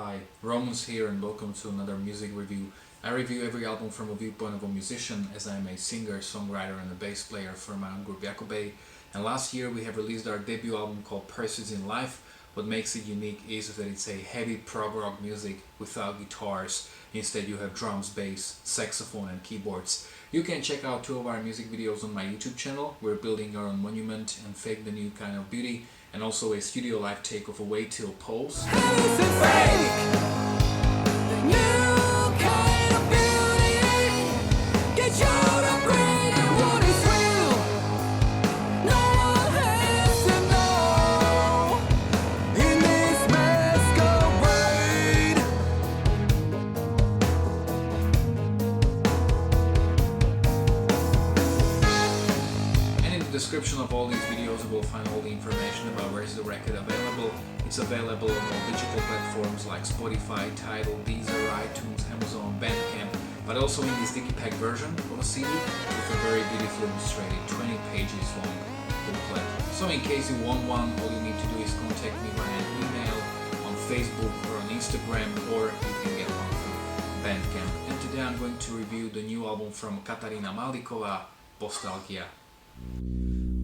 Hi, Romans here and welcome to another music review. I review every album from a viewpoint of a musician, as I am a singer, songwriter and a bass player for my own group Jakobej. And last year we have released our debut album called Pursuits in Life. What makes it unique is that it's a heavy prog rock music without guitars. Instead you have drums, bass, saxophone and keyboards. You can check out 2 of our music videos on my YouTube channel. We're building our own monument and fake the new kind of beauty, and also a studio live take of Away Till Pose. Description of all these videos, you will find all the information about where is the record available. It's available on all digital platforms like Spotify, Tidal, Deezer, iTunes, Amazon, Bandcamp, but also in this Digipack version of a CD with a very beautifully illustrated 20 pages long booklet. So in case you want one, all you need to do is contact me via an email, on Facebook or on Instagram, or you can get one from Bandcamp. And today I'm going to review the new album from Katarína Máliková, Postalgia.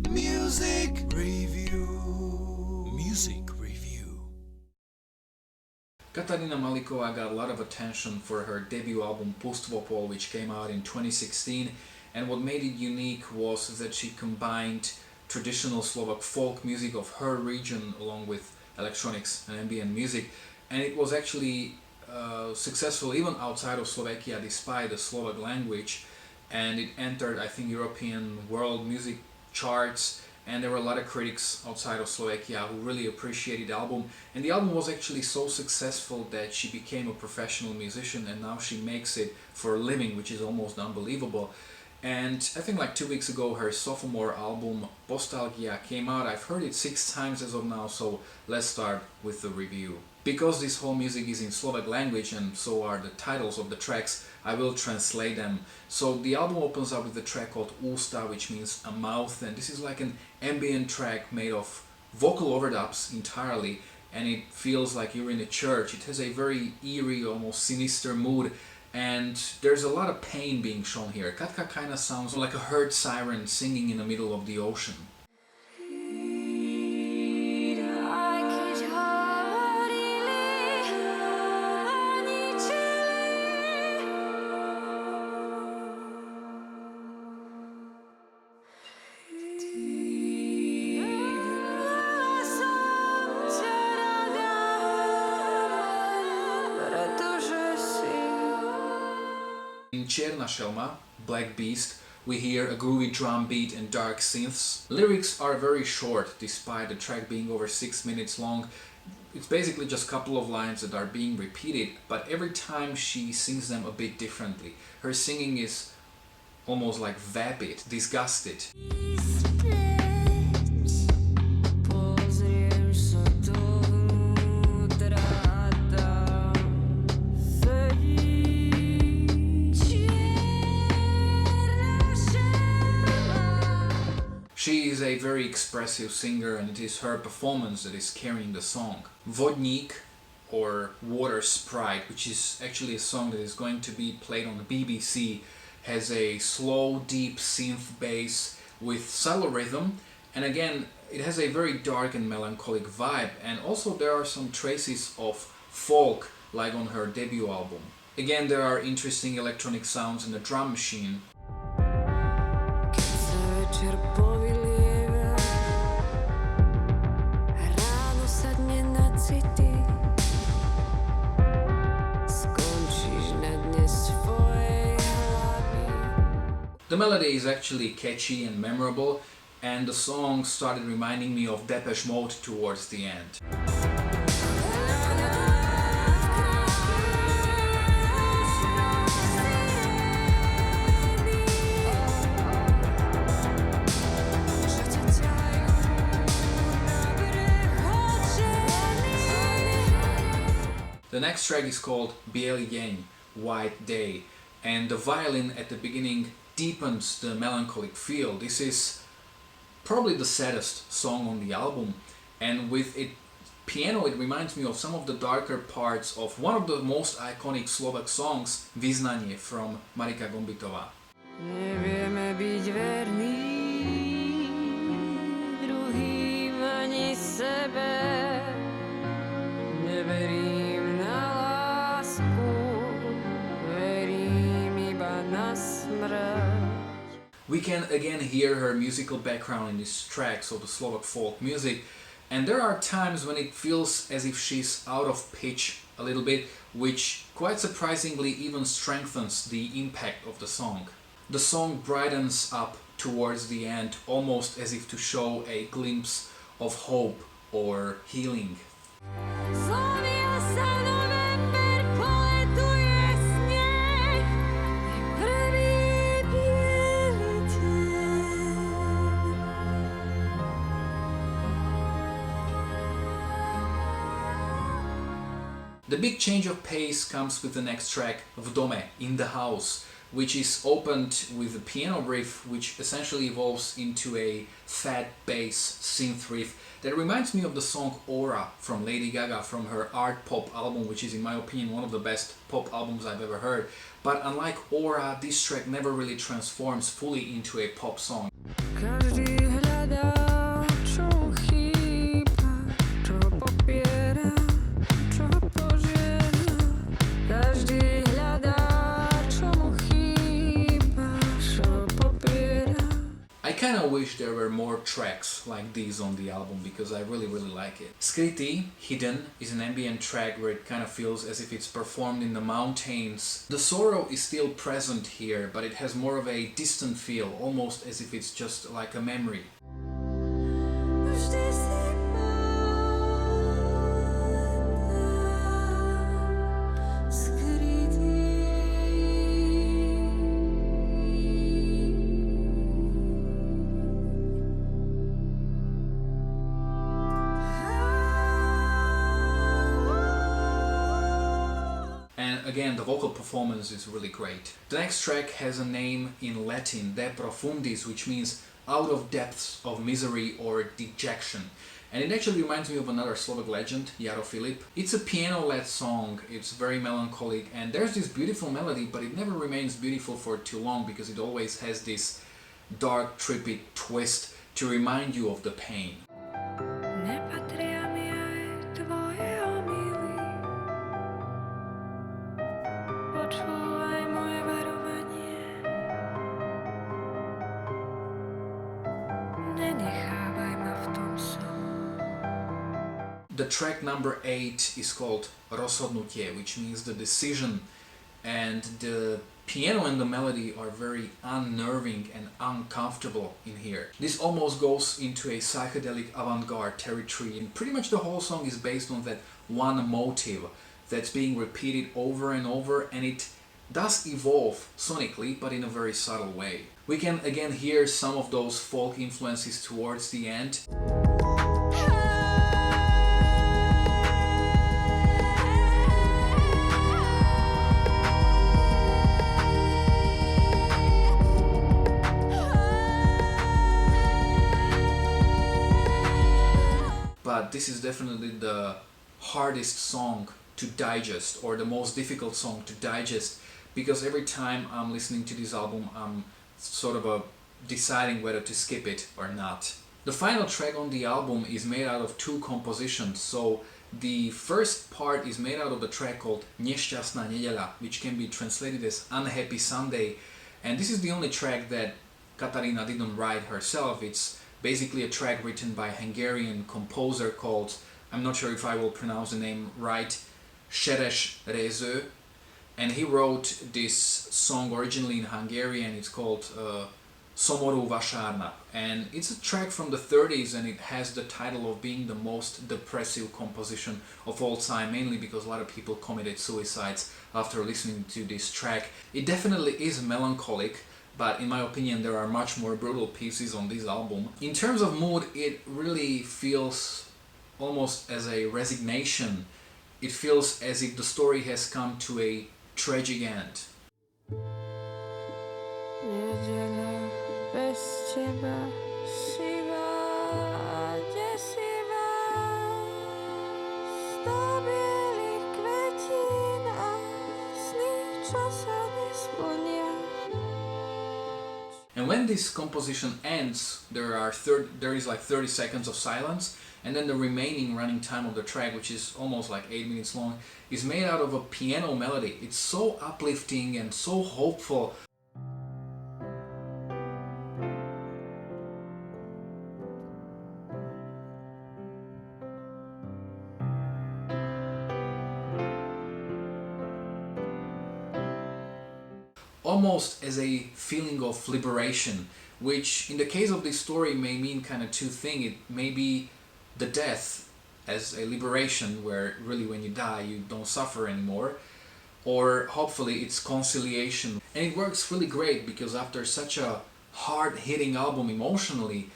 Music review. Music review. Katarína Máliková got a lot of attention for her debut album Postalgia, which came out in 2016, and what made it unique was that she combined traditional Slovak folk music of her region along with electronics and ambient music, and it was actually successful even outside of Slovakia despite the Slovak language, and it entered, I think, European world music charts, and there were a lot of critics outside of Slovakia who really appreciated the album, and the album was actually so successful that she became a professional musician, and now she makes it for a living, which is almost unbelievable. And I think like 2 weeks ago her sophomore album Postalgia came out. I've heard it 6 times as of now, so let's start with the review. Because this whole music is in Slovak language and so are the titles of the tracks, I will translate them. So the album opens up with a track called Ústa, which means a mouth, and this is like an ambient track made of vocal overdubs entirely, and it feels like you're in a church. It has a very eerie, almost sinister mood, and there's a lot of pain being shown here. Katka kinda sounds like a herd siren singing in the middle of the ocean. In Čierna šelma, Black Beast, we hear a groovy drum beat and dark synths. Lyrics are very short, despite the track being over 6 minutes long. It's basically just a couple of lines that are being repeated, but every time she sings them a bit differently. Her singing is almost like vapid, disgusted. She is a very expressive singer, and it is her performance that is carrying the song. Vodník, or Water Sprite, which is actually a song that is going to be played on the BBC, has a slow, deep synth bass with subtle rhythm, and again it has a very dark and melancholic vibe, and also there are some traces of folk like on her debut album. Again, there are interesting electronic sounds in the drum machine. The melody is actually catchy and memorable, and the song started reminding me of Depeche Mode towards the end. The next track is called Bielý deň, White Day, and the violin at the beginning deepens the melancholic feel. This is probably the saddest song on the album, and with it piano, it reminds me of some of the darker parts of one of the most iconic Slovak songs, Vyznanie from Marika Gombitová. Nevieme byť verní druhým ani sebe. Neverím na lásku, verím iba na smrť. We can again hear her musical background in this track, so the Slovak folk music, and there are times when it feels as if she's out of pitch a little bit, which quite surprisingly even strengthens the impact of the song. The song brightens up towards the end, almost as if to show a glimpse of hope or healing. Zlomil sa november, poletuje sneh, prvý biely deň. The big change of pace comes with the next track, V dome, in the house, which is opened with a piano riff which essentially evolves into a fat bass synth riff that reminds me of the song Aura from Lady Gaga from her art pop album, which is in my opinion one of the best pop albums I've ever heard. But unlike Aura, this track never really transforms fully into a pop song. Každý hľadá, čo mu chýba, čo ho popiera, čo ho požiera. Každý hľadá, čo mu chýba, čo ho popiera. I kinda wish there were more tracks like these on the album because I really like it. Skrytý, Hidden, is an ambient track where it kind of feels as if it's performed in the mountains. The sorrow is still present here, but it has more of a distant feel, almost as if it's just like a memory. Vždy si pamätám, skrytý. And again, the vocal performance is really great. The next track has a name in Latin, De Profundis, which means out of depths of misery or dejection. And it actually reminds me of another Slovak legend, Jaro Filip. It's a piano-led song, it's very melancholic, and there's this beautiful melody, but it never remains beautiful for too long because it always has this dark, trippy twist to remind you of the pain. Nepatria mi aj tvoje omily. Počúvaj moje varovanie. Nenechávaj ma v tom som. The track number 8 is called Rozhodnutie, which means the decision, and the piano and the melody are very unnerving and uncomfortable in here. This almost goes into a psychedelic avant-garde territory, and pretty much the whole song is based on that one motive that's being repeated over and over, and it does evolve sonically, but in a very subtle way. We can again hear some of those folk influences towards the end. But this is definitely the hardest song to digest, or the most difficult song to digest, because every time I'm listening to this album I'm sort of deciding whether to skip it or not. The final track on the album is made out of two compositions, so the first part is made out of the track called Nešťastná nedeľa, which can be translated as Unhappy Sunday, and this is the only track that Katarína didn't write herself. It's basically a track written by a Hungarian composer called, I'm not sure if I will pronounce the name right, Seres Rező, and he wrote this song originally in Hungarian. It's called Szomorú vasárnap, and it's a track from the 30s, and it has the title of being the most depressive composition of all time, mainly because a lot of people committed suicides after listening to this track. It definitely is melancholic, but in my opinion there are much more brutal pieces on this album. In terms of mood, it really feels almost as a resignation. It feels as if the story has come to a tragic end. Nedeľa bez teba, sivá, desivá. do bielých kvetín a sny, čo sa nesplnia. And when this composition ends, there is like 30 seconds of silence, and then the remaining running time of the track, which is almost like 8 minutes long, is made out of a piano melody. It's so uplifting and so hopeful. Almost as a feeling of liberation, which in the case of this story may mean kind of two things. It may be the death as a liberation, where really when you die you don't suffer anymore, or hopefully it's conciliation. And it works really great because after such a hard-hitting album emotionally,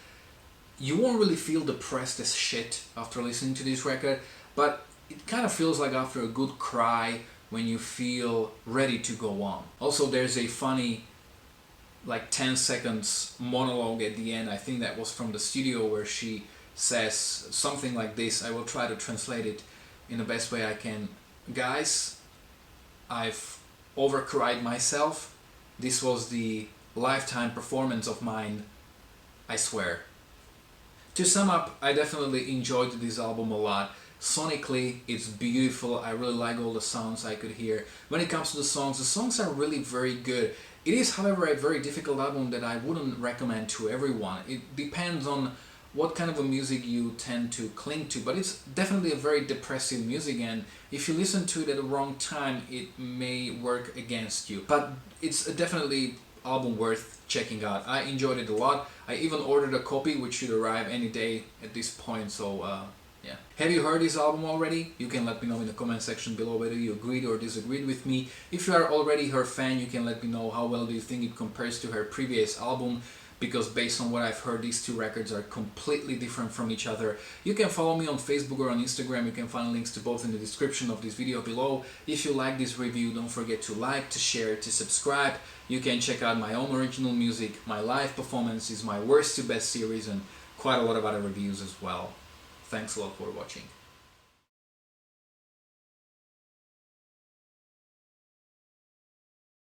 you won't really feel depressed as shit after listening to this record, but it kind of feels like after a good cry when you feel ready to go on. Also, there's a funny like 10 seconds monologue at the end. I think that was from the studio, where she says something like this. I will try to translate it in the best way I can. Guys, I've overcried myself. This was the lifetime performance of mine, I swear. To sum up, I definitely enjoyed this album a lot. Sonically, it's beautiful. I really like all the sounds I could hear. When it comes to the songs are really very good. It is, however, a very difficult album that I wouldn't recommend to everyone. It depends on what kind of a music you tend to cling to, but it's definitely a very depressive music, and if you listen to it at the wrong time, it may work against you. But it's definitely album worth checking out. I enjoyed it a lot. I even ordered a copy, which should arrive any day at this point, so yeah. Have you heard this album already? You can let me know in the comment section below whether you agreed or disagreed with me. If you are already her fan, you can let me know how well do you think it compares to her previous album, because based on what I've heard, these two records are completely different from each other. You can follow me on Facebook or on Instagram. You can find links to both in the description of this video below. If you like this review, don't forget to like, to share, to subscribe. You can check out my own original music, my live performances, my worst to best series, and quite a lot of other reviews as well. Thanks a lot for watching.